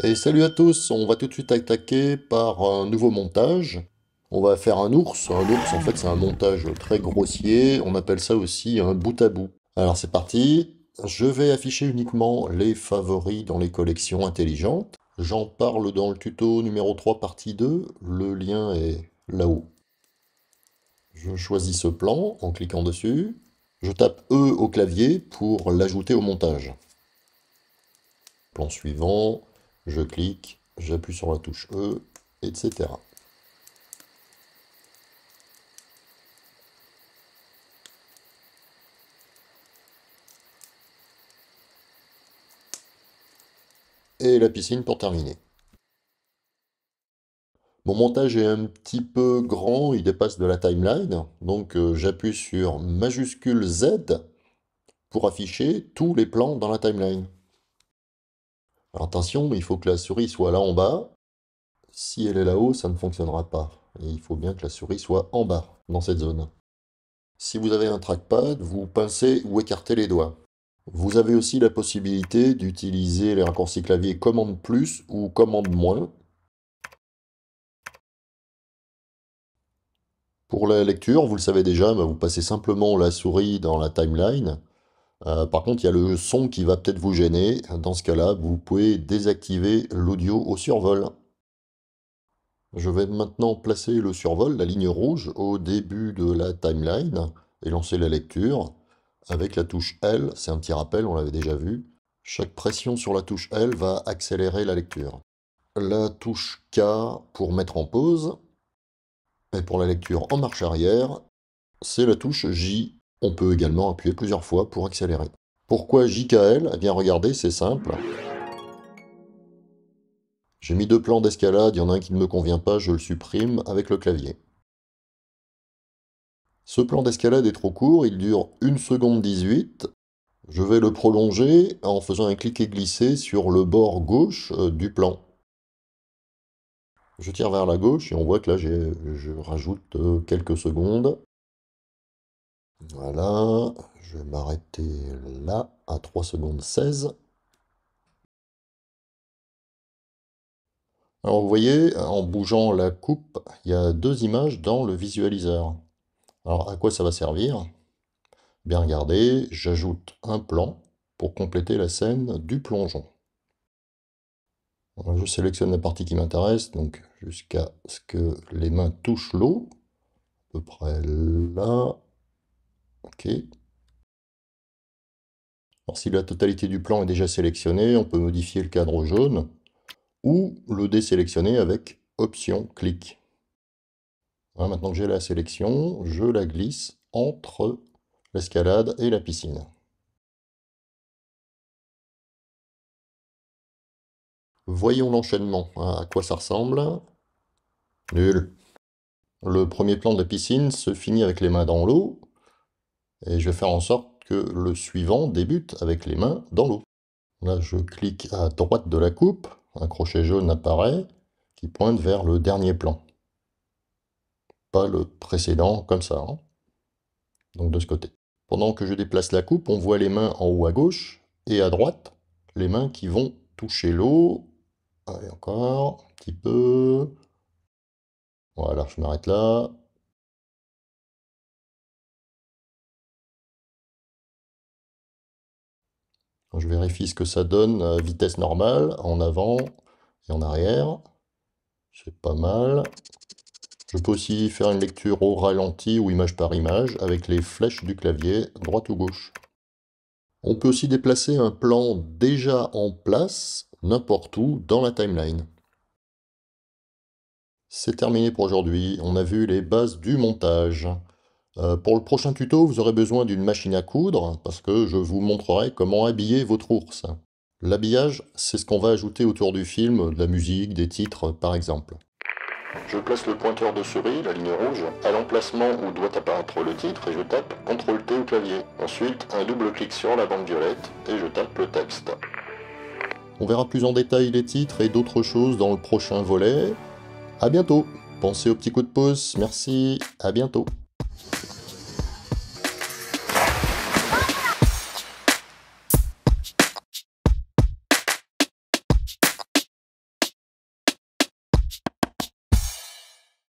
Et salut à tous, on va tout de suite attaquer par un nouveau montage. On va faire un ours. Un ours, en fait, c'est un montage très grossier. On appelle ça aussi un bout à bout. Alors c'est parti. Je vais afficher uniquement les favoris dans les collections intelligentes. J'en parle dans le tuto numéro 3 partie 2. Le lien est là-haut. Je choisis ce plan en cliquant dessus. Je tape E au clavier pour l'ajouter au montage. Plan suivant, je clique, j'appuie sur la touche E, etc. Et la piscine pour terminer. Mon montage est un petit peu grand, il dépasse de la timeline, donc j'appuie sur majuscule Z pour afficher tous les plans dans la timeline. Alors attention, il faut que la souris soit là en bas. Si elle est là-haut, ça ne fonctionnera pas. Et il faut bien que la souris soit en bas, dans cette zone. Si vous avez un trackpad, vous pincez ou écartez les doigts. Vous avez aussi la possibilité d'utiliser les raccourcis clavier commande plus ou commande moins. Pour la lecture, vous le savez déjà, vous passez simplement la souris dans la timeline. Par contre, il y a le son qui va peut-être vous gêner. Dans ce cas-là, vous pouvez désactiver l'audio au survol. Je vais maintenant placer le survol, la ligne rouge, au début de la timeline et lancer la lecture. Avec la touche L, c'est un petit rappel, on l'avait déjà vu. Chaque pression sur la touche L va accélérer la lecture. La touche K pour mettre en pause. Et pour la lecture en marche arrière, c'est la touche J. On peut également appuyer plusieurs fois pour accélérer. Pourquoi JKL? Eh bien regardez, c'est simple. J'ai mis deux plans d'escalade, il y en a un qui ne me convient pas, je le supprime avec le clavier. Ce plan d'escalade est trop court, il dure 1 seconde 18. Je vais le prolonger en faisant un cliquer glisser sur le bord gauche du plan. Je tire vers la gauche et on voit que là je rajoute quelques secondes. Voilà, je vais m'arrêter là à 3 secondes 16. Alors vous voyez, en bougeant la coupe, il y a deux images dans le visualiseur. Alors à quoi ça va servir? Bien regardez, j'ajoute un plan pour compléter la scène du plongeon. Alors, je sélectionne la partie qui m'intéresse, donc jusqu'à ce que les mains touchent l'eau, à peu près là. Ok. Alors si la totalité du plan est déjà sélectionnée, on peut modifier le cadre jaune ou le désélectionner avec Option, clic. Voilà, maintenant que j'ai la sélection, je la glisse entre l'escalade et la piscine. Voyons l'enchaînement. À quoi ça ressemble? Nul. Le premier plan de la piscine se finit avec les mains dans l'eau, et je vais faire en sorte que le suivant débute avec les mains dans l'eau. Là, je clique à droite de la coupe, un crochet jaune apparaît qui pointe vers le dernier plan. Pas le précédent, comme ça, hein. Donc de ce côté. Pendant que je déplace la coupe, on voit les mains en haut à gauche et à droite, les mains qui vont toucher l'eau. Allez, encore, un petit peu. Voilà, je m'arrête là. Je vérifie ce que ça donne à vitesse normale, en avant et en arrière. C'est pas mal. Je peux aussi faire une lecture au ralenti ou image par image avec les flèches du clavier, droite ou gauche. On peut aussi déplacer un plan déjà en place, n'importe où, dans la timeline. C'est terminé pour aujourd'hui, on a vu les bases du montage. Pour le prochain tuto, vous aurez besoin d'une machine à coudre, parce que je vous montrerai comment habiller votre ours. L'habillage, c'est ce qu'on va ajouter autour du film, de la musique, des titres par exemple. Je place le pointeur de souris, la ligne rouge, à l'emplacement où doit apparaître le titre et je tape CTRL-T au clavier. Ensuite, un double clic sur la bande violette et je tape le texte. On verra plus en détail les titres et d'autres choses dans le prochain volet. A bientôt! Pensez au petit coup de pouce, merci, à bientôt!